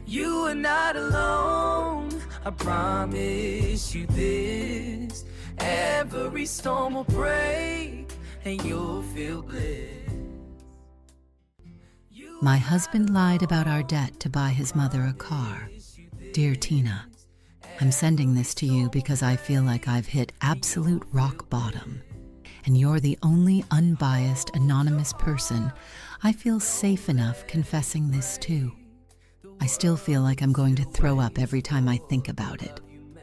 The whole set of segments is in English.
You are not alone, I promise you this. Every storm will break and you'll feel bliss. My husband lied about our debt to buy his mother a car. Dear Tina, I'm sending this to you because I feel like I've hit absolute rock bottom, and you're the only unbiased, anonymous person I feel safe enough confessing this to. I still feel like I'm going to throw up every time I think about it.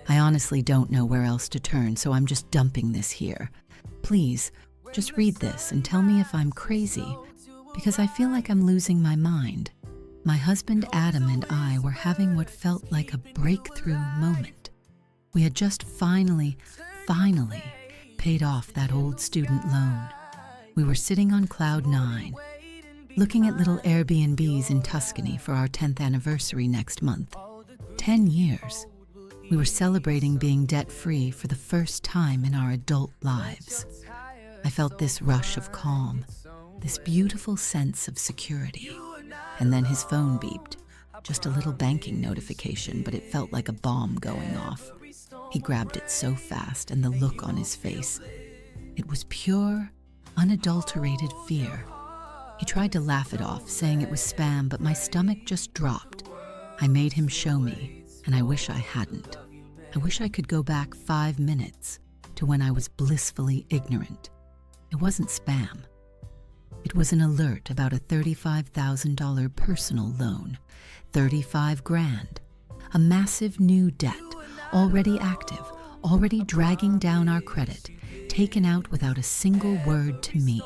I honestly don't know where else to turn, so I'm just dumping this here. Please, just read this and tell me if I'm crazy, because I feel like I'm losing my mind. My husband Adam and I were having what felt like a breakthrough moment. We had just finally paid off that old student loan. We were sitting on cloud 9, looking at little Airbnbs in Tuscany for our 10th anniversary next month. 10 years. We were celebrating being debt-free for the first time in our adult lives. I felt this rush of calm, this beautiful sense of security. And then his phone beeped. Just a little banking notification, but it felt like a bomb going off. He grabbed it so fast, and the look on his face. It was pure, unadulterated fear. He tried to laugh it off, saying it was spam, but my stomach just dropped. I made him show me, and I wish I hadn't. I wish I could go back 5 minutes to when I was blissfully ignorant. It wasn't spam. It was an alert about a $35,000 personal loan, 35 grand, a massive new debt, already active, already dragging down our credit, taken out without a single word to me.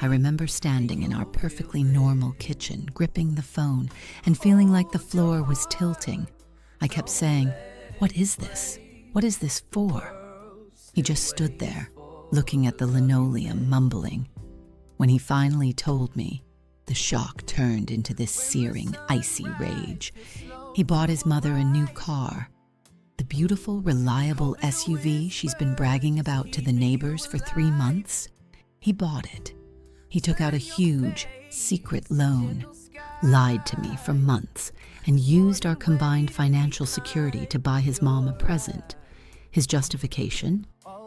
I remember standing in our perfectly normal kitchen, gripping the phone and feeling like the floor was tilting. I kept saying, "What is this? What is this for?" He just stood there, looking at the linoleum, mumbling. When he finally told me, the shock turned into this searing, icy rage. He bought his mother a new car. The beautiful, reliable SUV she's been bragging about to the neighbors for 3 months. He bought it. He took out a huge, secret loan, lied to me for months, and used our combined financial security to buy his mom a present. His justification?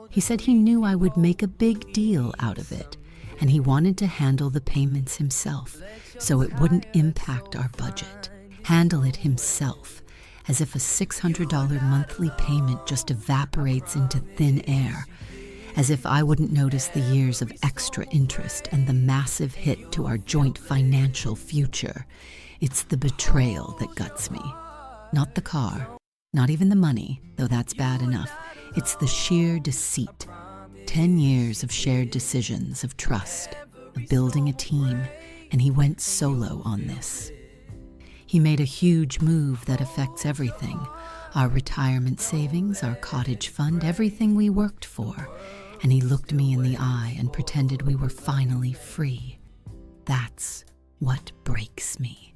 He said he knew I would make a big deal out of it, and he wanted to handle the payments himself, so it wouldn't impact our budget. Handle it himself, as if a $600 monthly payment just evaporates into thin air, as if I wouldn't notice the years of extra interest and the massive hit to our joint financial future. It's the betrayal that guts me. Not the car, not even the money, though that's bad enough. It's the sheer deceit. 10 years of shared decisions, of trust, of building a team, and he went solo on this. He made a huge move that affects everything. Our retirement savings, our cottage fund, everything we worked for. And he looked me in the eye and pretended we were finally free. That's what breaks me.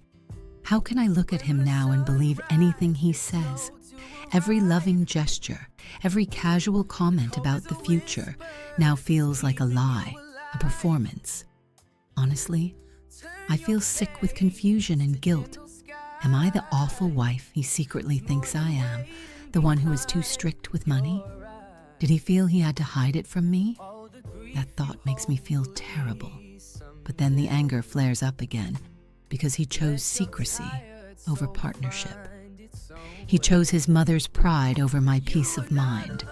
How can I look at him now and believe anything he says? Every loving gesture, every casual comment about the future now feels like a lie, a performance. Honestly, I feel sick with confusion and guilt. Am I the awful wife he secretly thinks I am, the one who is too strict with money? Did he feel he had to hide it from me? That thought makes me feel terrible. But then the anger flares up again because he chose secrecy over partnership. He chose his mother's pride over my peace of mind.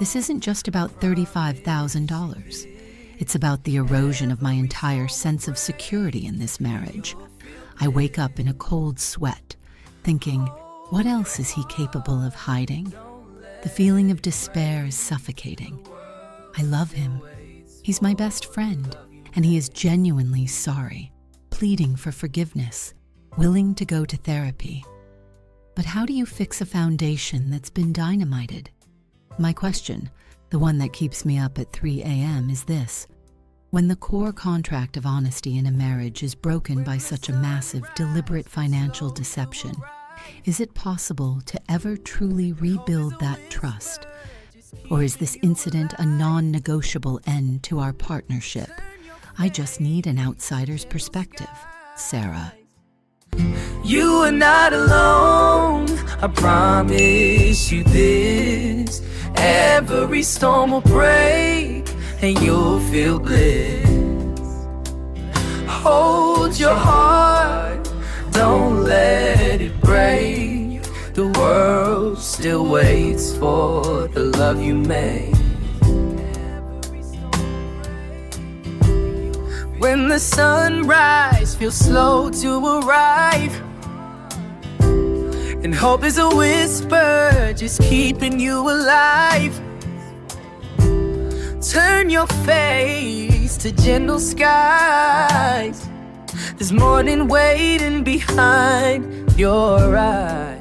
This isn't just about $35,000. It's about the erosion of my entire sense of security in this marriage. I wake up in a cold sweat, thinking, what else is he capable of hiding? The feeling of despair is suffocating. I love him. He's my best friend, and he is genuinely sorry, pleading for forgiveness, willing to go to therapy. But how do you fix a foundation that's been dynamited? My question, the one that keeps me up at 3 a.m., is this. When the core contract of honesty in a marriage is broken by such a massive, deliberate financial deception, is it possible to ever truly rebuild that trust? Or is this incident a non-negotiable end to our partnership? I just need an outsider's perspective. Sarah. You are not alone, I promise you this. Every storm will break and you'll feel bliss. Hold your heart, don't let it break. The world still waits for the love you made. When the sunrise feels slow to arrive, and hope is a whisper just keeping you alive, turn your face to gentle skies. There's morning waiting behind your eyes.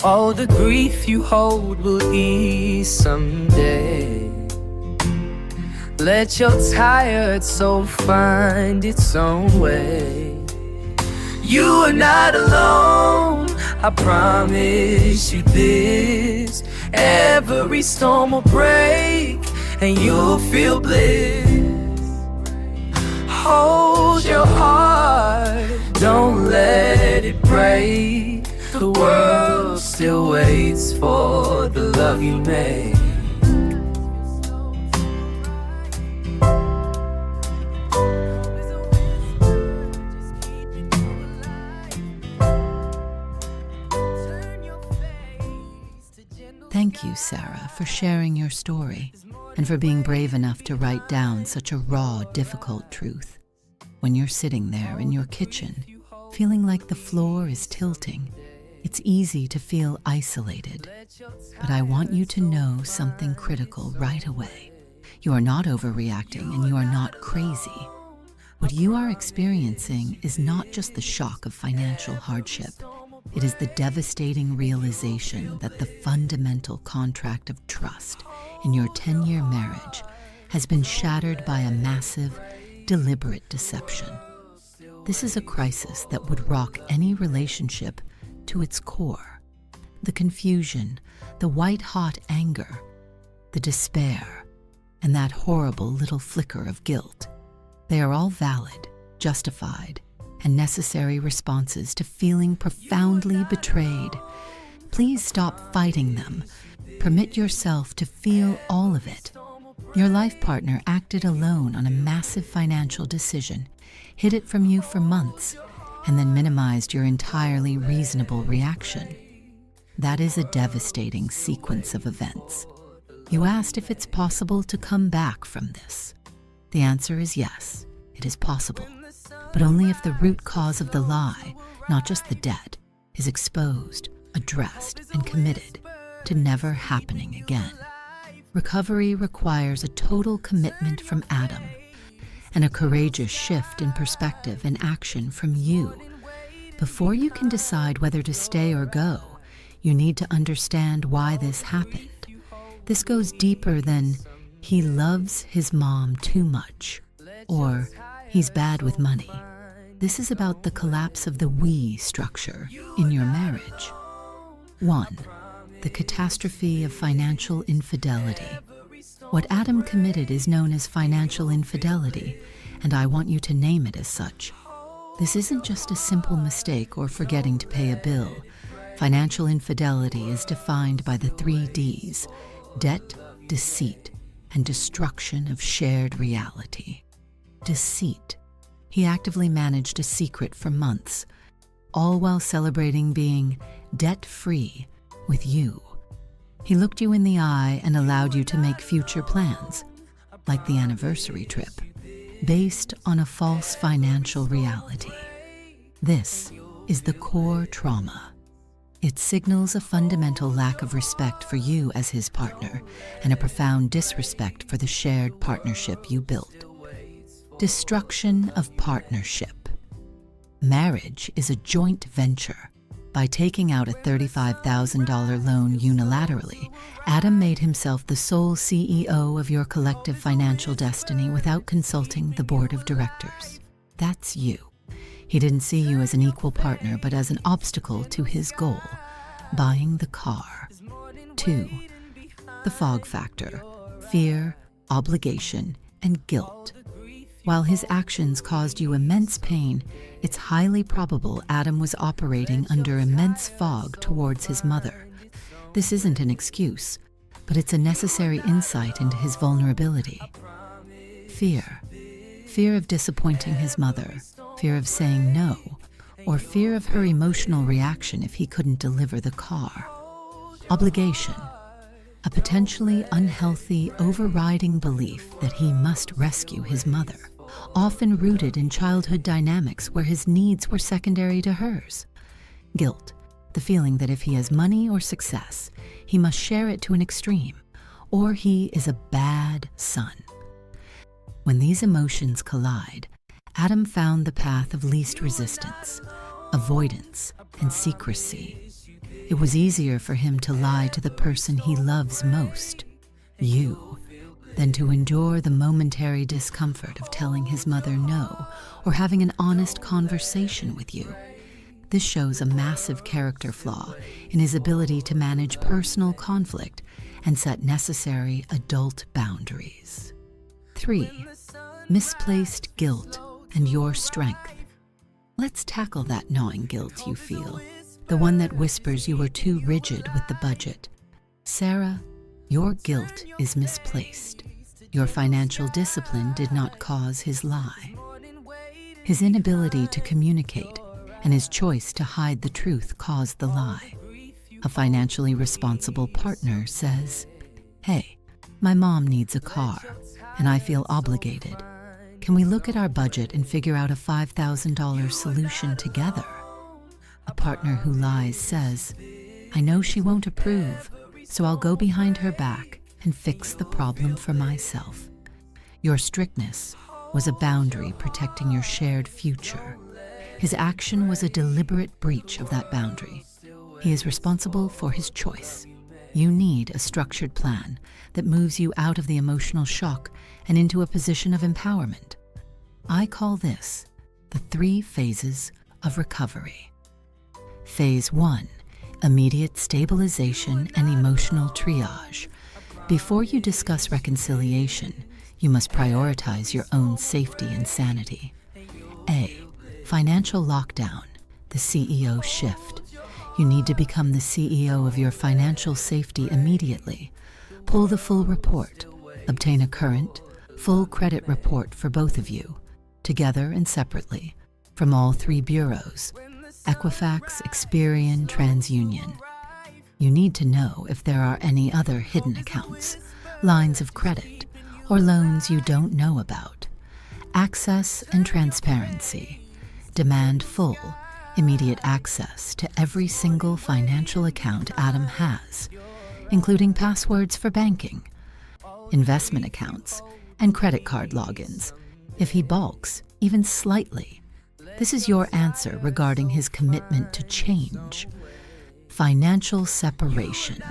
All the grief you hold will ease someday. Let your tired soul find its own way. You are not alone, I promise you this. Every storm will break and you'll feel bliss. Hold your heart, don't let it break. The world still waits for the love you made. Thank you, Sarah, for sharing your story and for being brave enough to write down such a raw, difficult truth. When you're sitting there in your kitchen, feeling like the floor is tilting, it's easy to feel isolated. But I want you to know something critical right away. You are not overreacting and you are not crazy. What you are experiencing is not just the shock of financial hardship. It is the devastating realization that the fundamental contract of trust in your 10-year marriage has been shattered by a massive, deliberate deception. This is a crisis that would rock any relationship to its core. The confusion, the white-hot anger, the despair, and that horrible little flicker of guilt. They are all valid, justified, and necessary responses to feeling profoundly betrayed. Please stop fighting them. Permit yourself to feel all of it. Your life partner acted alone on a massive financial decision, hid it from you for months, and then minimized your entirely reasonable reaction. That is a devastating sequence of events. You asked if it's possible to come back from this. The answer is yes, it is possible. But only if the root cause of the lie, not just the debt, is exposed, addressed, and committed to never happening again. Recovery requires a total commitment from Adam and a courageous shift in perspective and action from you. Before you can decide whether to stay or go, you need to understand why this happened. This goes deeper than he loves his mom too much or he's bad with money. This is about the collapse of the we structure in your marriage. 1. The catastrophe of financial infidelity. What Adam committed is known as financial infidelity, and I want you to name it as such. This isn't just a simple mistake or forgetting to pay a bill. Financial infidelity is defined by the 3 Ds: debt, deceit, and destruction of shared reality. Deceit. He actively managed a secret for months, all while celebrating being debt-free with you. He looked you in the eye and allowed you to make future plans, like the anniversary trip, based on a false financial reality. This is the core trauma. It signals a fundamental lack of respect for you as his partner and a profound disrespect for the shared partnership you built. Destruction of partnership. Marriage is a joint venture. By taking out a $35,000 loan unilaterally, Adam made himself the sole CEO of your collective financial destiny without consulting the board of directors. That's you. He didn't see you as an equal partner, but as an obstacle to his goal, buying the car. 2. The fog factor. Fear, obligation, and guilt. While his actions caused you immense pain, it's highly probable Adam was operating under immense fog towards his mother. This isn't an excuse, but it's a necessary insight into his vulnerability. Fear. Fear of disappointing his mother, fear of saying no, or fear of her emotional reaction if he couldn't deliver the car. Obligation. A potentially unhealthy, overriding belief that he must rescue his mother, often rooted in childhood dynamics where his needs were secondary to hers. Guilt, the feeling that if he has money or success, he must share it to an extreme, or he is a bad son. When these emotions collide, Adam found the path of least resistance, avoidance, and secrecy. It was easier for him to lie to the person he loves most, you, than to endure the momentary discomfort of telling his mother no or having an honest conversation with you. This shows a massive character flaw in his ability to manage personal conflict and set necessary adult boundaries. 3. Misplaced guilt and your strength. Let's tackle that gnawing guilt you feel, the one that whispers you were too rigid with the budget. Sarah, your guilt is misplaced. Your financial discipline did not cause his lie. His inability to communicate and his choice to hide the truth caused the lie. A financially responsible partner says, "Hey, my mom needs a car, and I feel obligated. Can we look at our budget and figure out a $5,000 solution together?" A partner who lies says, "I know she won't approve, so I'll go behind her back and fix the problem for myself." Your strictness was a boundary protecting your shared future. His action was a deliberate breach of that boundary. He is responsible for his choice. You need a structured plan that moves you out of the emotional shock and into a position of empowerment. I call this the 3 phases of recovery. Phase 1, immediate stabilization and emotional triage. Before you discuss reconciliation, you must prioritize your own safety and sanity. A, financial lockdown, the CEO shift. You need to become the CEO of your financial safety immediately. Pull the full report. Obtain a current, full credit report for both of you, together and separately, from all 3 bureaus, Equifax, Experian, TransUnion. You need to know if there are any other hidden accounts, lines of credit, or loans you don't know about. Access and transparency. Demand full, immediate access to every single financial account Adam has, including passwords for banking, investment accounts, and credit card logins. If he balks, even slightly, this is your answer regarding his commitment to change. Financial separation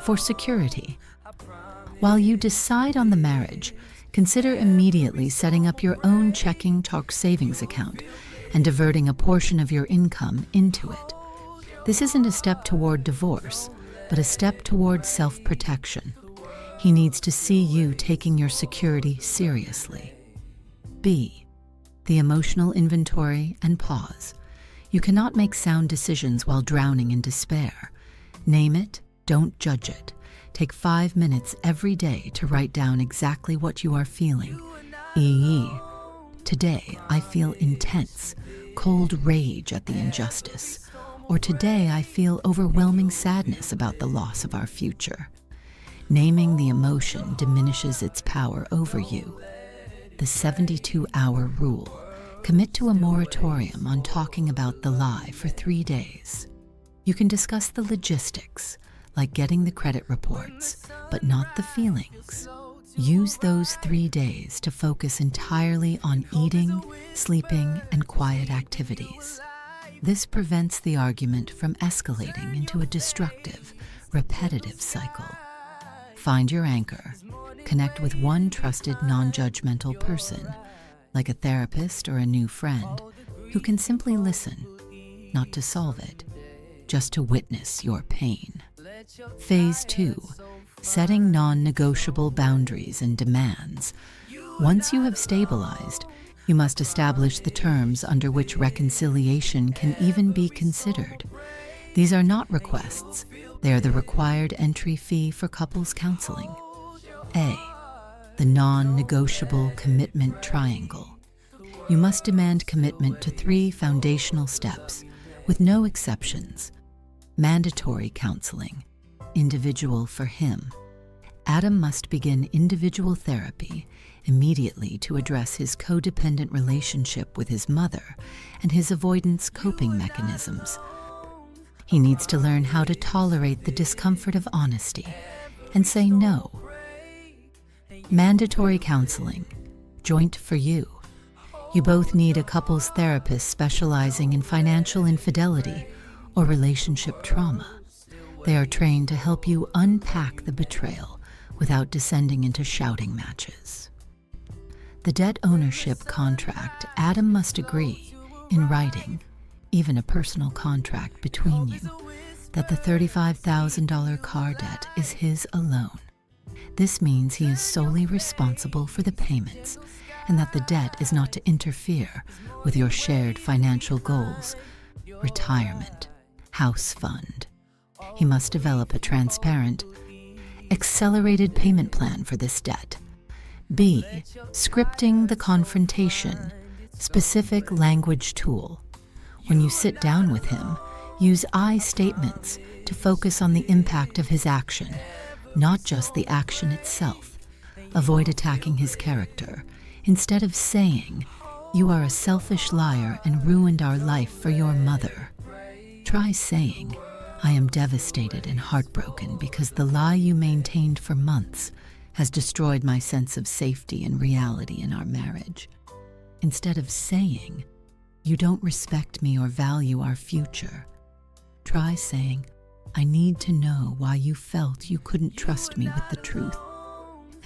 for security. While you decide on the marriage, consider immediately setting up your own checking talk savings account and diverting a portion of your income into it. This isn't a step toward divorce, but a step toward self-protection. He needs to see you taking your security seriously. B, the emotional inventory and pause. You cannot make sound decisions while drowning in despair. Name it, don't judge it. Take 5 minutes every day to write down exactly what you are feeling. E.e. Today, I feel intense, cold rage at the injustice. Or today, I feel overwhelming sadness about the loss of our future. Naming the emotion diminishes its power over you. The 72-hour rule. Commit to a moratorium on talking about the lie for 3 days. You can discuss the logistics, like getting the credit reports, but not the feelings. Use those 3 days to focus entirely on eating, sleeping, and quiet activities. This prevents the argument from escalating into a destructive, repetitive cycle. Find your anchor. Connect with one trusted, non-judgmental person, like a therapist or a new friend, who can simply listen, not to solve it, just to witness your pain. Phase 2, setting non-negotiable boundaries and demands. Once you have stabilized, You must establish the terms under which reconciliation can even be considered. These are not requests. They are the required entry fee for couples counseling. A. The non-negotiable commitment triangle. You must demand commitment to 3 foundational steps, with no exceptions. Mandatory counseling, individual for him. Adam must begin individual therapy immediately to address his codependent relationship with his mother and his avoidance coping mechanisms. He needs to learn how to tolerate the discomfort of honesty and say no. Mandatory counseling, joint for you. You both need a couples therapist specializing in financial infidelity or relationship trauma. They are trained to help you unpack the betrayal without descending into shouting matches. The debt ownership contract, Adam must agree, in writing, even a personal contract between you, that the $35,000 car debt is his alone. This means he is solely responsible for the payments, and that the debt is not to interfere with your shared financial goals, retirement, house fund. He must develop a transparent, accelerated payment plan for this debt. B. Scripting the confrontation, specific language tool. When you sit down with him, use I statements to focus on the impact of his action, not just the action itself. Avoid attacking his character. Instead of saying, "You are a selfish liar and ruined our life for your mother," try saying, "I am devastated and heartbroken because the lie you maintained for months has destroyed my sense of safety and reality in our marriage." Instead of saying, "You don't respect me or value our future," try saying, "I need to know why you felt you couldn't trust me with the truth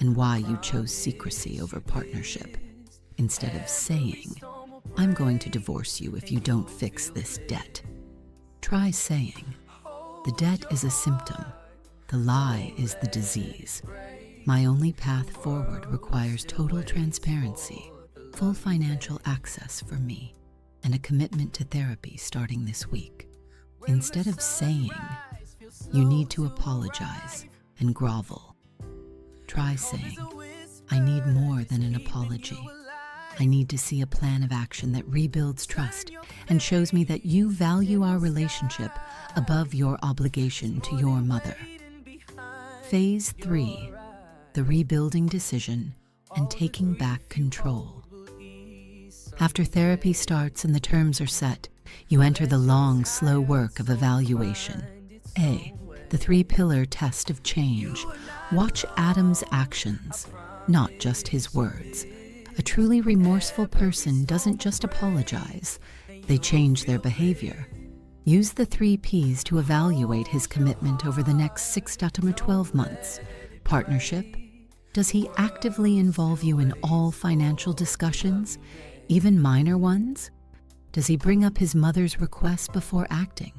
and why you chose secrecy over partnership." Instead of saying, "I'm going to divorce you if you don't fix this debt," try saying, "The debt is a symptom. The lie is the disease. My only path forward requires total transparency, full financial access for me, and a commitment to therapy starting this week." Instead of saying, "You need to apologize and grovel," try saying, "I need more than an apology. I need to see a plan of action that rebuilds trust and shows me that you value our relationship above your obligation to your mother." Phase 3. The rebuilding decision and taking back control. After therapy starts and the terms are set, you enter the long, slow work of evaluation. A. The 3-pillar test of change. Watch Adam's actions, not just his words. A truly remorseful person doesn't just apologize, they change their behavior. Use the 3 Ps to evaluate his commitment over the next 6 to 12 months. Partnership. Does he actively involve you in all financial discussions, even minor ones? Does he bring up his mother's requests before acting?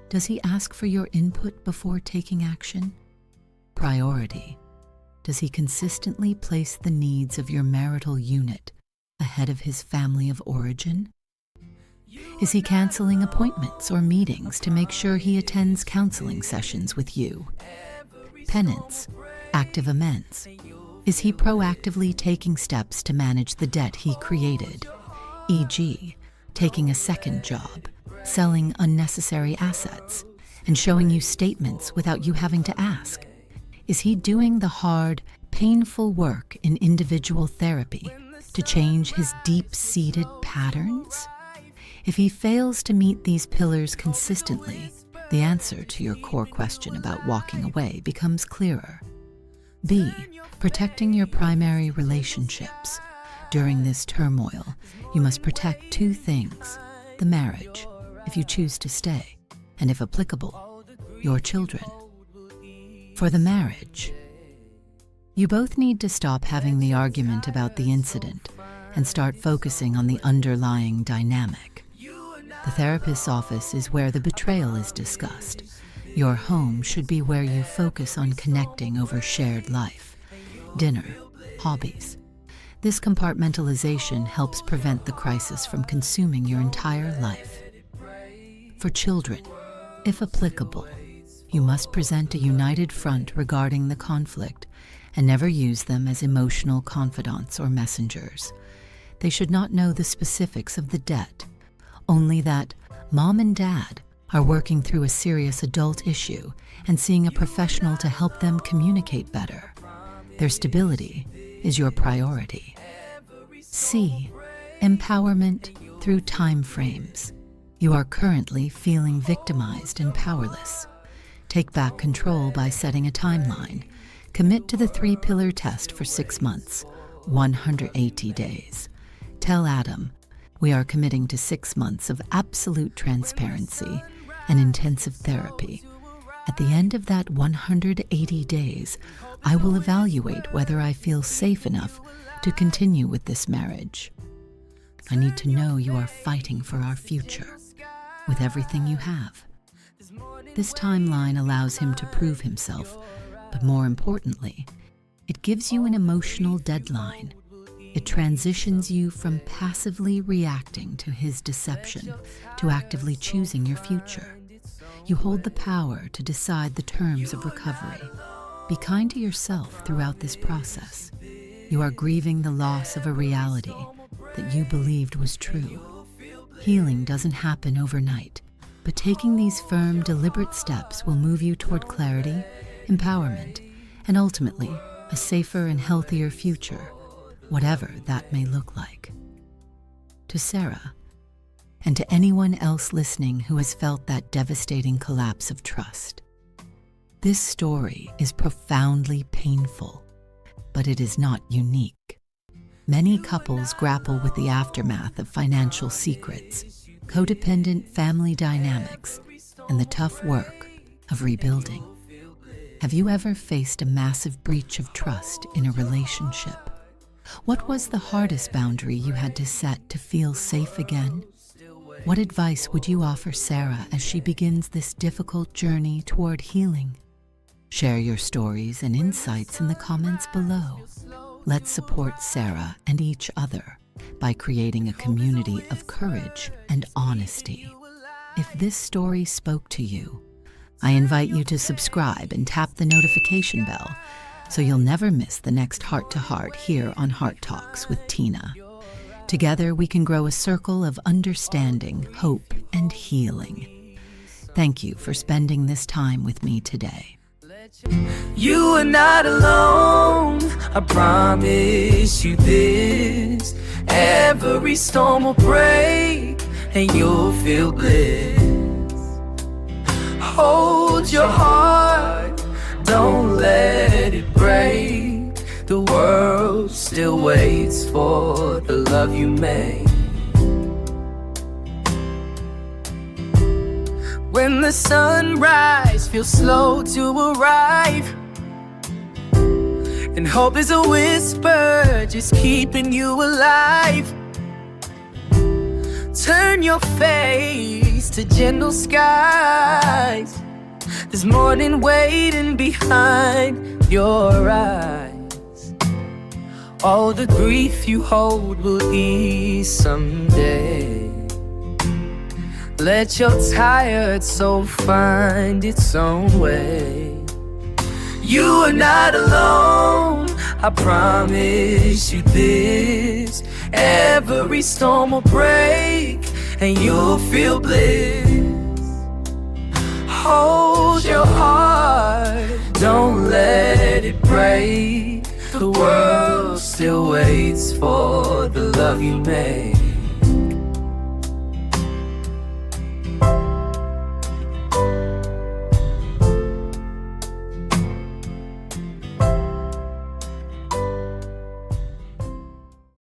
Does he ask for your input before taking action? Priority. Does he consistently place the needs of your marital unit ahead of his family of origin? Is he canceling appointments or meetings to make sure he attends counseling sessions with you? Penance, active amends. Is he proactively taking steps to manage the debt he created, e.g., taking a second job, selling unnecessary assets, and showing you statements without you having to ask? Is he doing the hard, painful work in individual therapy to change his deep-seated patterns? If he fails to meet these pillars consistently, the answer to your core question about walking away becomes clearer. B. Protecting your primary relationships. During this turmoil, you must protect 2 things: the marriage, if you choose to stay, and if applicable, your children. For the marriage, you both need to stop having the argument about the incident and start focusing on the underlying dynamic. The therapist's office is where the betrayal is discussed. Your home should be where you focus on connecting over shared life, dinner, hobbies. This compartmentalization helps prevent the crisis from consuming your entire life. For children, if applicable, you must present a united front regarding the conflict and never use them as emotional confidants or messengers. They should not know the specifics of the debt, only that Mom and Dad are working through a serious adult issue and seeing a professional to help them communicate better. Their stability is your priority. C. Empowerment through time frames. You are currently feeling victimized and powerless. Take back control by setting a timeline. Commit to the 3-pillar test for 6 months, 180 days. Tell Adam, we are committing to 6 months of absolute transparency and intensive therapy. At the end of that 180 days, I will evaluate whether I feel safe enough to continue with this marriage. I need to know you are fighting for our future with everything you have. This timeline allows him to prove himself, but more importantly, it gives you an emotional deadline. It transitions you from passively reacting to his deception to actively choosing your future. You hold the power to decide the terms of recovery. Be kind to yourself throughout this process. You are grieving the loss of a reality that you believed was true. Healing doesn't happen overnight, but taking these firm, deliberate steps will move you toward clarity, empowerment, and ultimately a safer and healthier future, whatever that may look like. To Sarah, and to anyone else listening who has felt that devastating collapse of trust, this story is profoundly painful, but it is not unique. Many couples grapple with the aftermath of financial secrets, codependent family dynamics, and the tough work of rebuilding. Have you ever faced a massive breach of trust in a relationship? What was the hardest boundary you had to set to feel safe again? What advice would you offer Sarah as she begins this difficult journey toward healing? Share your stories and insights in the comments below. Let's support Sarah and each other by creating a community of courage and honesty. If this story spoke to you, I invite you to subscribe and tap the notification bell so you'll never miss the next heart-to-heart here on Heart Talks with Tina. Together we can grow a circle of understanding, hope, and healing. Thank you for spending this time with me today. You are not alone, I promise you this. Every storm will break and you'll feel bliss. Hold your heart, don't let it break. The world still waits for the love you made. When the sunrise feels slow to arrive, and hope is a whisper just keeping you alive, turn your face to gentle skies. There's morning waiting behind your eyes. All the grief you hold will ease someday. Let your tired soul find its own way. You are not alone, I promise you this. Every storm will break and you'll feel bliss. Hold your heart, don't let it break. The world still waits for the love you made.